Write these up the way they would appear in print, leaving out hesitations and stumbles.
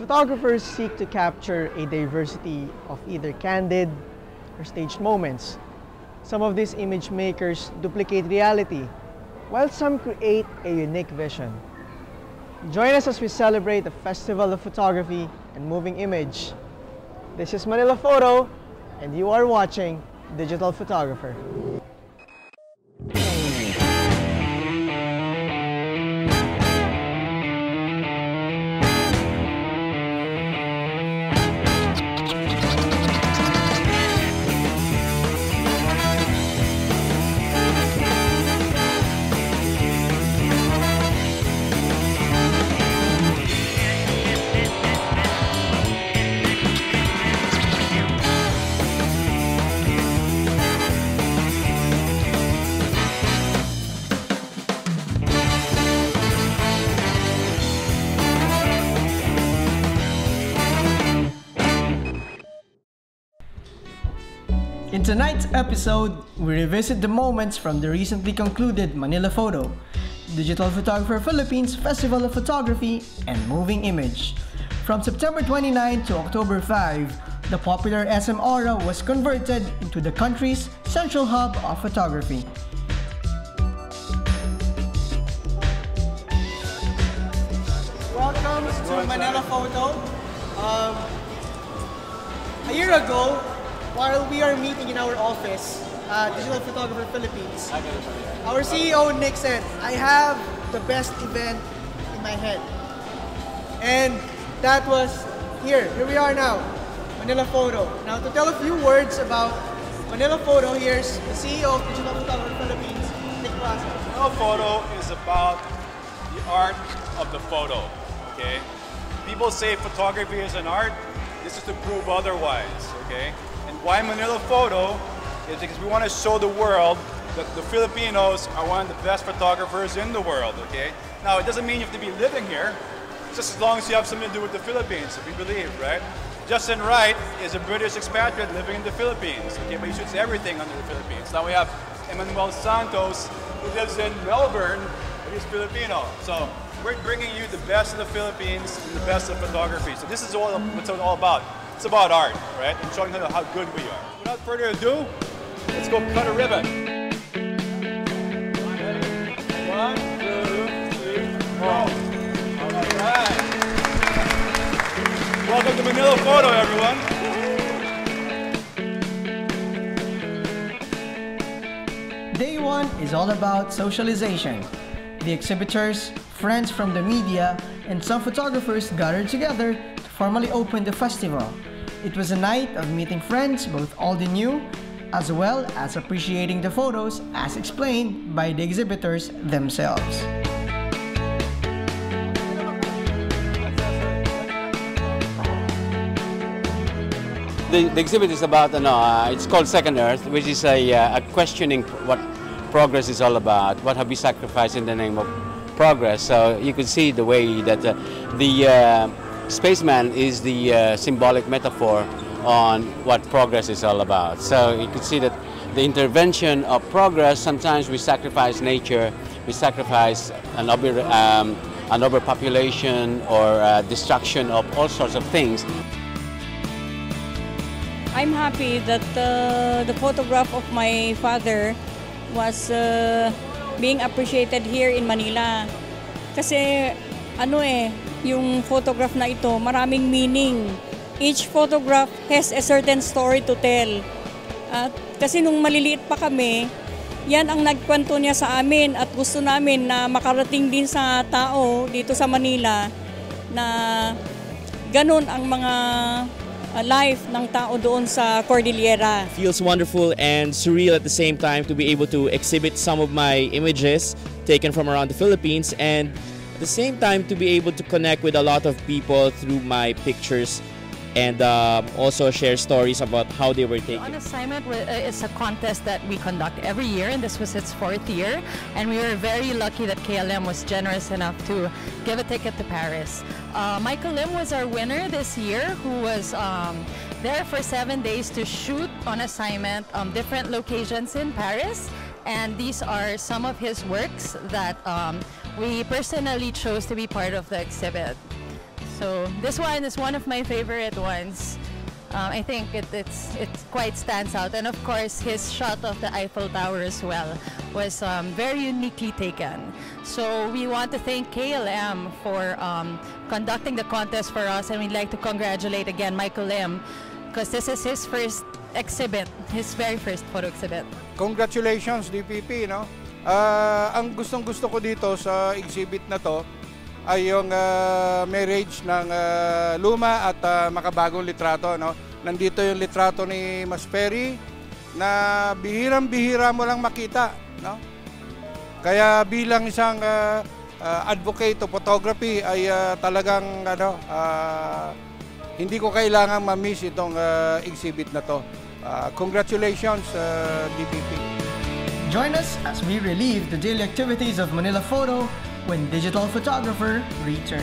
Photographers seek to capture a diversity of either candid or staged moments. Some of these image makers duplicate reality, while some create a unique vision. Join us as we celebrate the Festival of Photography and Moving Image. This is Manila Photo, and you are watching Digital Photographer. In tonight's episode, we revisit the moments from the recently concluded Manila Photo, Digital Photographer Philippines Festival of Photography and Moving Image. From September 29 to October 5, the popular SM Aura was converted into the country's central hub of photography. Welcome to Manila Photo. A year ago, while we are meeting in our office, Digital Photographer Philippines, our CEO Nick said, I have the best event in my head. And that was here we are now, Manila Photo. Now to tell a few words about Manila Photo, here's the CEO of Digital Photographer Philippines, Nick. Manila Photo is about the art of the photo, okay? People say photography is an art. This is to prove otherwise, okay? And why Manila Photo is because we want to show the world that the Filipinos are one of the best photographers in the world, okay? Now, it doesn't mean you have to be living here, just as long as you have something to do with the Philippines, if you believe, right? Justin Wright is a British expatriate living in the Philippines, okay? But he shoots everything under the Philippines. Now we have Emmanuel Santos, who lives in Melbourne, but he's Filipino. So we're bringing you the best of the Philippines and the best of photography. So this is what it's all about. It's about art, right? And showing how good we are. Without further ado, let's go cut a ribbon. 1, 2, 3, 4. All right. Welcome to Manila Photo, everyone. Day one is all about socialization. The exhibitors, friends from the media, and some photographers gathered together to formally open the festival. It was a night of meeting friends, both old and new, as well as appreciating the photos as explained by the exhibitors themselves. The exhibit is about, it's called Second Earth, which is a questioning what progress is all about. What have we sacrificed in the name of progress? So you could see the way that the spaceman is the symbolic metaphor on what progress is all about. So you could see that the intervention of progress, sometimes we sacrifice nature, we sacrifice an overpopulation or destruction of all sorts of things. I'm happy that the photograph of my father was being appreciated here in Manila. Kasi yung photograph na ito, maraming meaning. Each photograph has a certain story to tell. Kasi nung maliliit pa kami, yan ang nagkwento niya sa amin at gusto namin na makarating din sa tao dito sa Manila na ganun ang mga life ng tao doon sa Cordillera. Feels wonderful and surreal at the same time to be able to exhibit some of my images taken from around the Philippines, and at the same time to be able to connect with a lot of people through my pictures and also share stories about how they were taken. On Assignment is a contest that we conduct every year, and this was its 4th year, and we were very lucky that KLM was generous enough to give a ticket to Paris. Michael Lim was our winner this year, who was there for 7 days to shoot on assignment different locations in Paris, and these are some of his works that we personally chose to be part of the exhibit. So this one is one of my favorite ones. I think it quite stands out, and of course his shot of the Eiffel Tower as well was very uniquely taken. So we want to thank KLM for conducting the contest for us, and we'd like to congratulate again Michael Lim, because this is his first exhibit, his very first photo exhibit. Congratulations DPP, no? Ang gustong-gusto ko dito sa exhibit na to ay yung marriage ng luma at makabagong litrato, no? Nandito yung litrato ni Mas Perry na bihirang-bihira mo lang makita, no? Kaya bilang isang advocate of photography ay talagang hindi ko kailangan ma-miss itong exhibit na to. Congratulations DPP. Join us as we relive the daily activities of Manila Photo when digital photographer returns.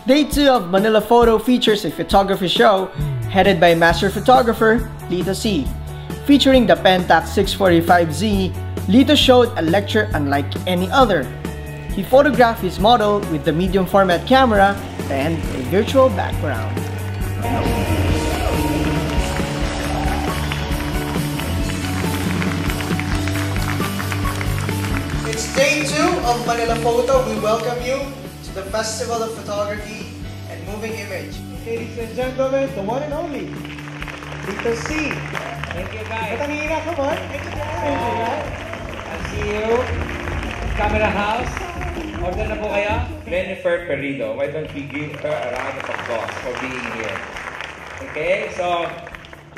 Day 2 of Manila Photo features a photography show headed by master photographer Lito C. Featuring the Pentax 645Z, Lito showed a lecture unlike any other. He photographed his model with the medium format camera and a virtual background. It's day 2 of Manila Photo. We welcome you to the Festival of Photography and Moving Image. Ladies and gentlemen, the one and only Lito C. Thank you, guys. Patanina, come on. I'll see you. Camerahaus. Order na po kayo. Jennifer Perrido. Why don't we give her a round of applause for being here? Okay, so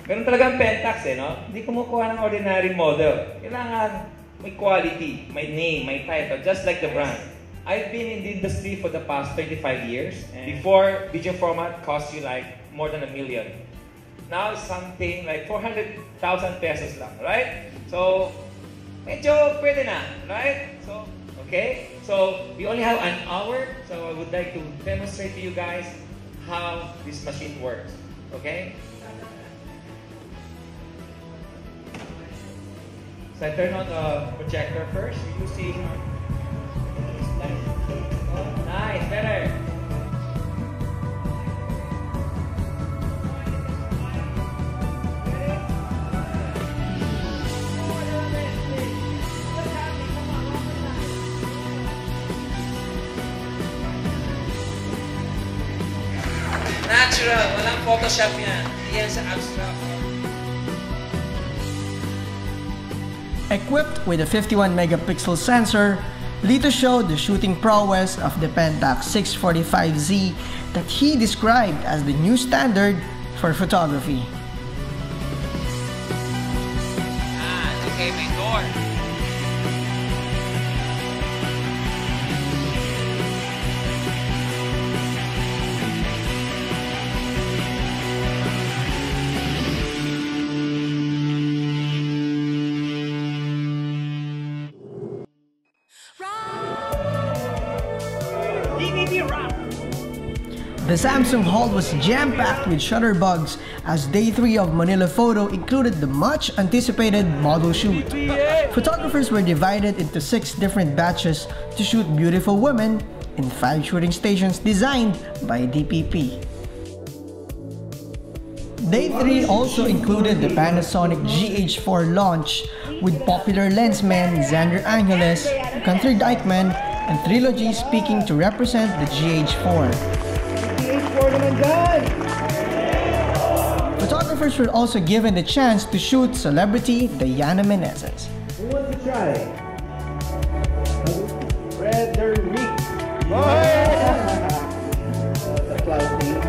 meron talagang Pentax no? Hindi kumukuha ng ordinary model. Kailangan may quality, may name, may title, just like the brand. I've been in the industry for the past 25 years. And before, video format cost you like more than $1 million. Now it's something like 400,000 pesos lang, right? So, medyo pwede na, right? So, okay? So, we only have an hour, so I would like to demonstrate to you guys how this machine works, okay? So I turn on the projector first. You see, nice, better. Natural, walang Photoshop yan. Yan sa abstract. Equipped with a 51 megapixel sensor, Lito showed the shooting prowess of the Pentax 645Z that he described as the new standard for photography. Okay, may door. The Samsung Hall was jam-packed with shutterbugs as Day 3 of Manila Photo included the much-anticipated model shoot. Photographers were divided into 6 different batches to shoot beautiful women in 5 shooting stations designed by DPP. Day 3 also included the Panasonic GH4 launch with popular lensmen Xander Angeles, Gunther Dykman, and Trilogy speaking to represent the GH4. Photographers were also given the chance to shoot celebrity Diana Menezes. Who wants to try? Frederick. The cloud name.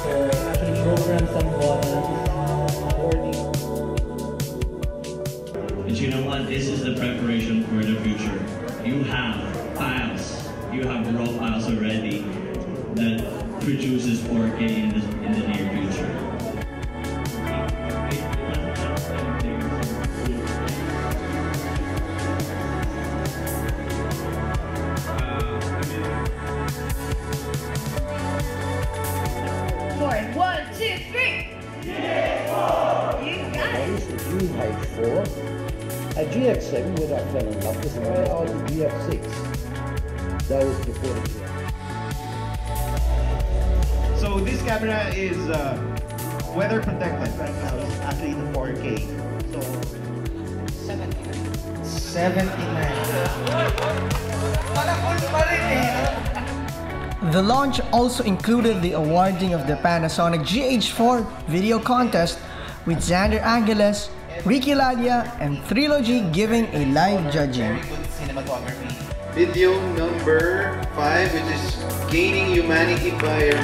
So actually program some But you know what? This is the preparation for the future. You have files. You have raw files already that produces 4K in the near future. That is the relive 4. A GF7 with our Canon lenses and then also GF6. That was before the GF. So this camera is weather protected right now. It's actually the 4K. So 79. The launch also included the awarding of the Panasonic GH4 video contest with Xander Angeles, Ricky Ladia, and Trilogy giving a live judging. Video number 5, which is Gaining Humanity by You,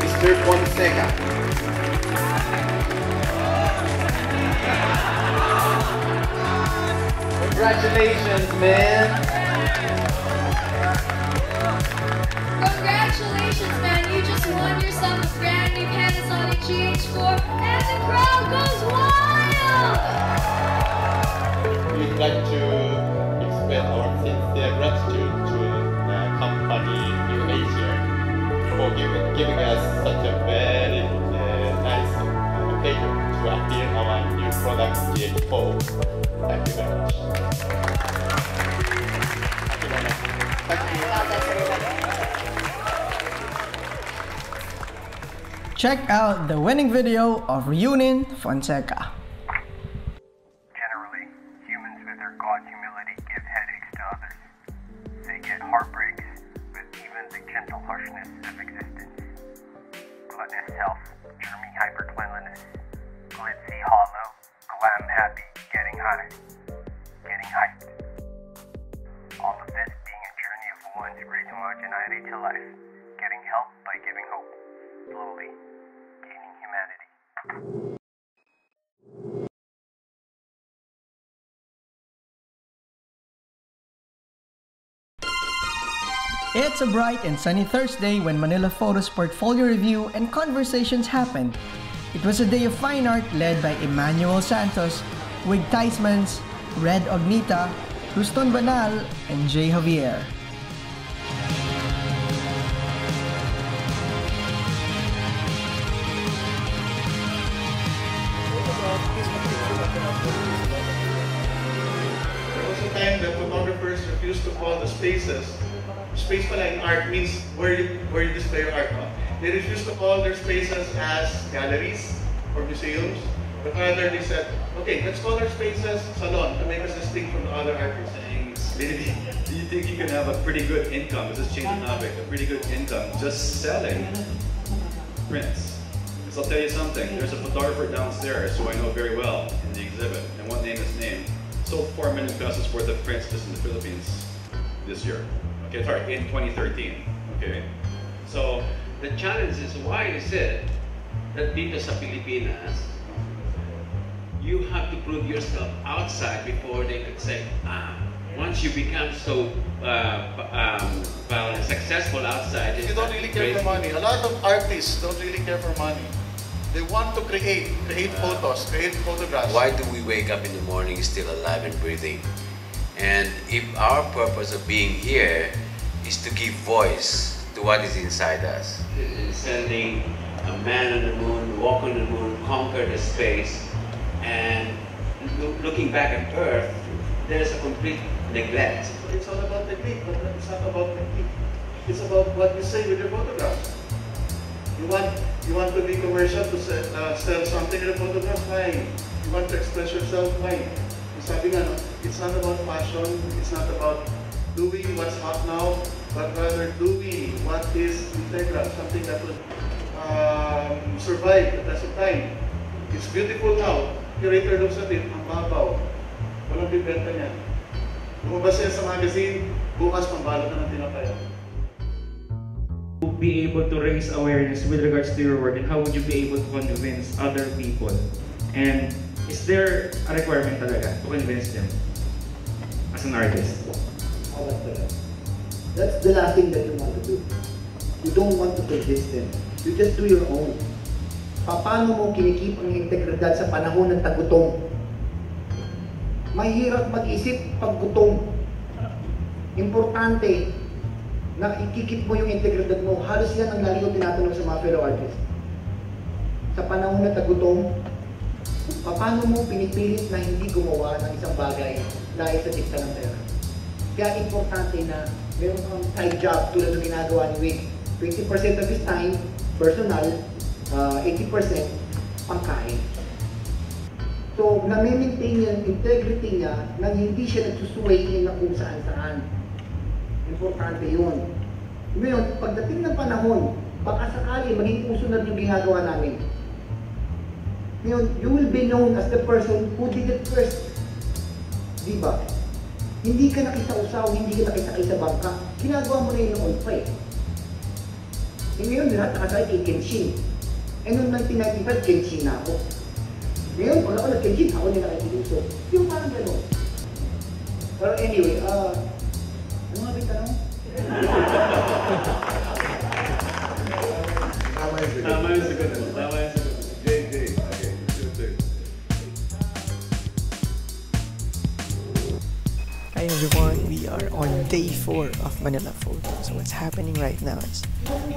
Mr. Fonseca. Congratulations, man! Congratulations, man! You just won yourself a brand new Panasonic GH4 and the crowd goes wild! We'd like to express our sincere gratitude to the company New Asia for giving us such a very nice occasion to appear our new product GH4. Thank you very much. Check out the winning video of Reunion Fonseca. Generally, humans with their God humility give headaches to others. They get heartbreaks with even the gentle harshness of existence. Gluttonous health, germy hypercleanliness, glitzy hollow, glam happy, getting high, getting hyped. All of this being a journey of one's great homogeneity to life, getting help by giving hope, slowly gaining humanity. It's a bright and sunny Thursday when Manila Photo's portfolio review and conversations happened. It was a day of fine art led by Emmanuel Santos, Wig Theismans, Red Ognita, Ruston Banal, and Jay Javier. There was a time that photographers refused to call the spaces. Space pala in art means where you display your art. No? They refused to call their spaces as galleries or museums, but rather they said, okay, let's call our spaces salon to make us distinct from the other artists. Do you think you can have a pretty good income, let's just change the topic, a pretty good income just selling prints? Because I'll tell you something, there's a photographer downstairs who I know very well in the exhibit, and won't name his name, sold 4 million pesos worth of prints just in the Philippines this year. Okay, sorry, in 2013, okay? So, the challenge is, why is it that dito sa Pilipinas, you have to prove yourself outside before they could say, once you become so successful outside, you don't really care for money. A lot of artists don't really care for money. They want to create photos, create photographs. Why do we wake up in the morning still alive and breathing? And if our purpose of being here is to give voice to what is inside us. Sending a man on the moon, walk on the moon, conquer the space, and looking back at Earth, there's a complete neglect. It's all about technique, but it's not about technique. It's about what you say with your photographs. You want to be commercial to sell something in a photograph? Fine. You want to express yourself? Fine. Sabi nga, no, it's not about fashion, it's not about doing what's hot now, but rather doing what is integral, something that would survive the test of time. It's beautiful now. Curator looks at it, ang babaw. Walang bibenta niya. Lumabas yan sa magazine, bukas pambalot na ng tinapaya. Be able to raise awareness with regards to your work, and how would you be able to convince other people? And is there a requirement talaga to convince them as an artist? That's the last thing that you want to do. You don't want to convince them. You just do your own. Paano mo kinikip ang integridad sa panahon ng tagutom? Mahirap mag-isip pag gutom. Importante na ikikip mo yung integridad mo. Halos yan ang lagi ko tinatanong sa mga fellow artists. sa panahon na tagutom, paano mo pinipilit na hindi gumawa ng isang bagay dahil sa dikta ng pera? Kaya importante na meron kang side job tulad ng ginagawa ni Vic. 20% of his time, personal, 80% pangkain. So, na-maintain niya yung integrity niya nang hindi siya nagsusuway na kung saan-saan. Importante yun. Ngayon, pagdating ng panahon, baka sakali maging uso na yung ginagawa namin. Ngayon, you will be known as the person who did it first. Diba? Hindi ka nakisausaw, hindi ka nakisakay sa bangka. Ginagawa mo na yun noon pa eh. Ngayon, lahat nakasakay kay Kenshin. Noong 1995, Kenshin na ako. Ngayon, pag ako nag-Kenshin, ako nila nakikiluso. Yung parang gano'n. Pero anyway, ano nga ba yung tanong? Tama yung sagot. JJ. Okay, your turn. Hi everyone, we are on day 4 of Manila Photo. So what's happening right now is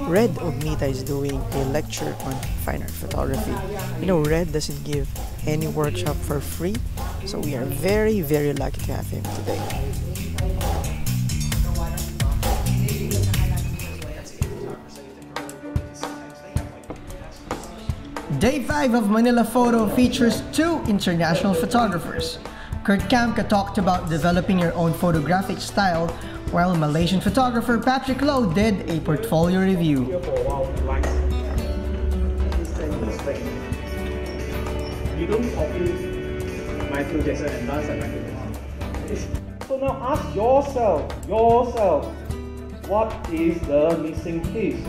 Red Ogmita is doing a lecture on fine art photography. You know, Red doesn't give any workshop for free, so we are very, very lucky to have him today. Day 5 of Manila Photo features 2 international photographers. Kurt Kamka talked about developing your own photographic style, while Malaysian photographer Patrick Low did a portfolio review. You don't copy Michael Jackson and dance like Michael Jackson. So now ask yourself, what is the missing piece?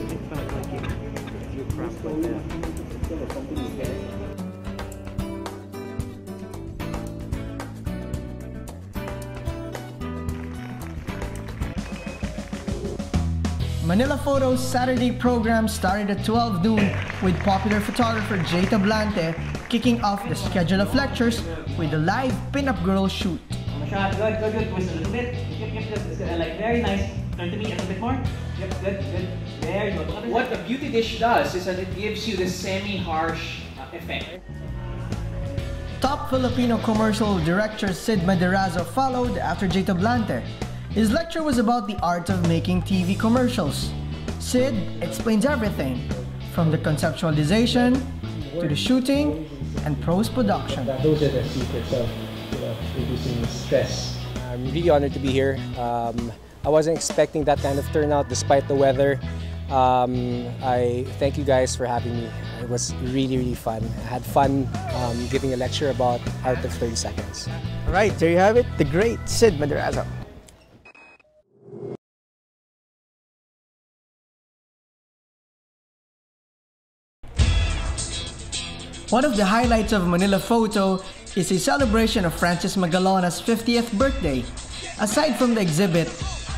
Manila Photo's Saturday program started at 12 noon with popular photographer Jay Tablante kicking off the schedule of lectures with a live pin-up girl shoot. Shot, good. Twist a little bit. Yep. Like very nice. Turn to me a little bit more. Yep, good. There you go. What the beauty dish does is that it gives you this semi-harsh effect. Top Filipino commercial director Sid Maderazo followed after Jay Tablante. His lecture was about the art of making TV commercials. Sid explains everything, from the conceptualization to the shooting and post-production. Those are the secrets of reducing stress. I'm really honored to be here. I wasn't expecting that kind of turnout despite the weather. I thank you guys for having me. It was really, really fun. I had fun giving a lecture about art of 30 seconds. All right, there you have it, the great Sid Maderazo. One of the highlights of Manila Photo is a celebration of Francis Magalona's 50th birthday. Aside from the exhibit,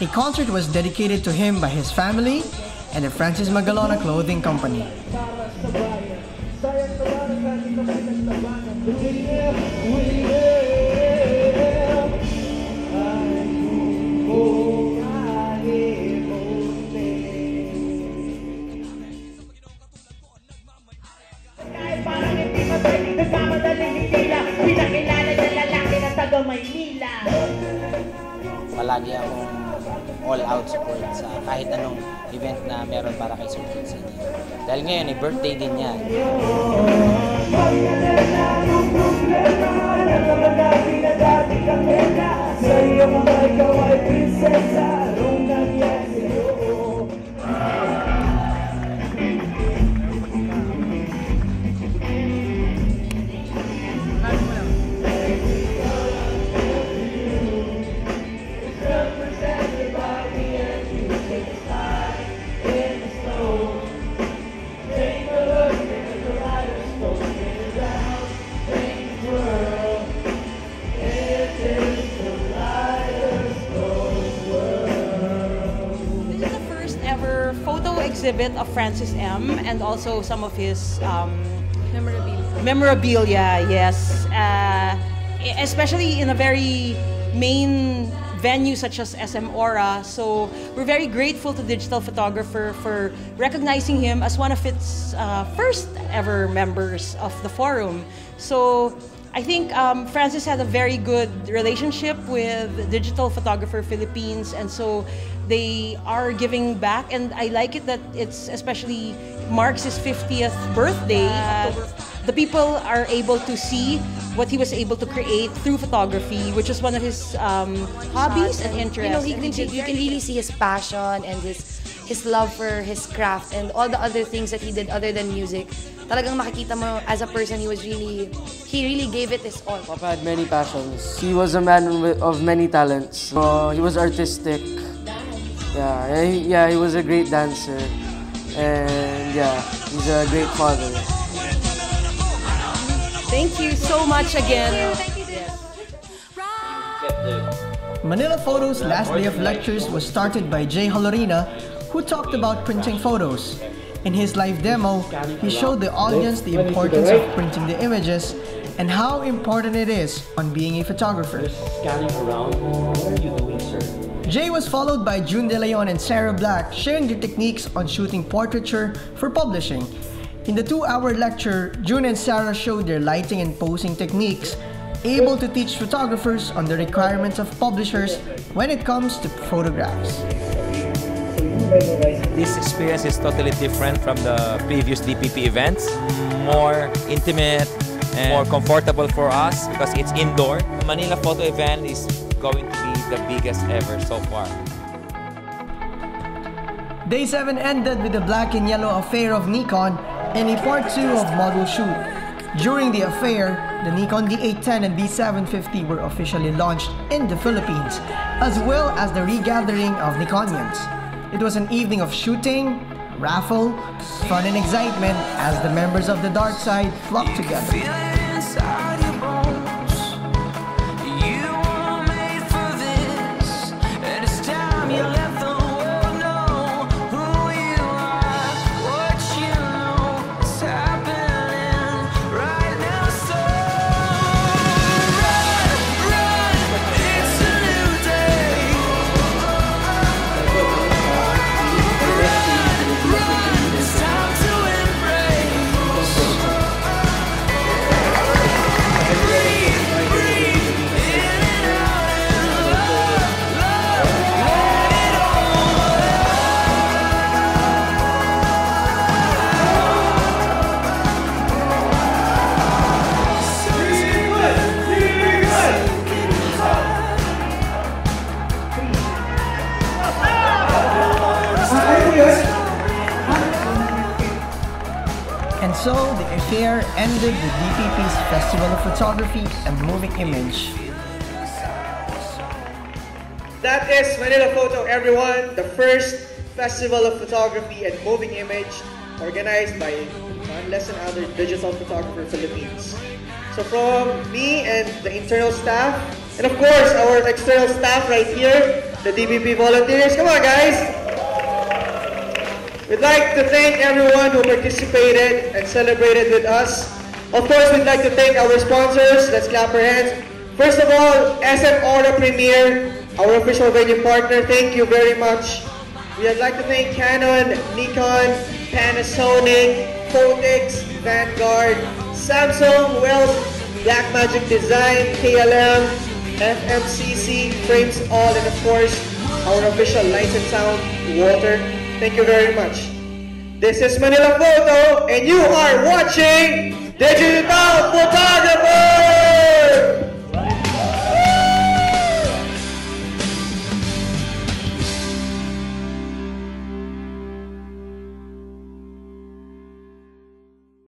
a concert was dedicated to him by his family and the Francis Magalona Clothing Company. Palagi akong all-out support sa kahit anong event na meron para kay Sir Kids. Dahil ngayon, birthday din niya. Exhibit of Francis M. and also some of his memorabilia, yes. Especially in a very main venues such as SM Aura. So we're very grateful to Digital Photographer for recognizing him as one of its first ever members of the forum. So I think Francis had a very good relationship with Digital Photographer Philippines, and so they are giving back, and I like it that it's especially marks his 50th birthday. The people are able to see what he was able to create through photography, which is one of his hobbies and interests. You can really see his passion and his love for his craft and all the other things that he did other than music. Talagang makikita mo as a person, he really gave it his all. Papa had many passions. He was a man of many talents. He was artistic. Yeah, he was a great dancer. And yeah, he's a great father. Thank you so much again. Manila Photo's last day of lectures was started by Jay Holorina, who talked about printing photos. In his live demo, he showed the audience the importance of printing the images and how important it is on being a photographer. Jay was followed by June De Leon and Sarah Black sharing their techniques on shooting portraiture for publishing. In the 2-hour lecture, June and Sarah showed their lighting and posing techniques, able to teach photographers on the requirements of publishers when it comes to photographs. This experience is totally different from the previous DPP events. More intimate and more comfortable for us because it's indoor. The Manila Photo event is going to be the biggest ever so far. Day 7 ended with the black and yellow affair of Nikon and a part 2 of model shoot. During the affair, the Nikon D810 and D750 were officially launched in the Philippines, as well as the regathering of Nikonians. It was an evening of shooting, raffle, fun and excitement as the members of the dark side flocked together. And so the affair ended with DPP's Festival of Photography and Moving Image. That is Manila Photo, everyone, the first Festival of Photography and Moving Image organized by none less than other Digital Photographer Philippines. So from me and the internal staff, and of course our external staff right here, the DPP volunteers, come on guys! We'd like to thank everyone who participated and celebrated with us. Of course, we'd like to thank our sponsors. Let's clap our hands. First of all, SM Aura Premier, our official venue partner. Thank you very much. We'd like to thank Canon, Nikon, Panasonic, Phottix, Vanguard, Samsung, Wells, Blackmagic Design, KLM, FMCC, FramesAll, and of course, our official lights and sound, Walter. Thank you very much. This is Manila Photo, and you are watching Digital Photography!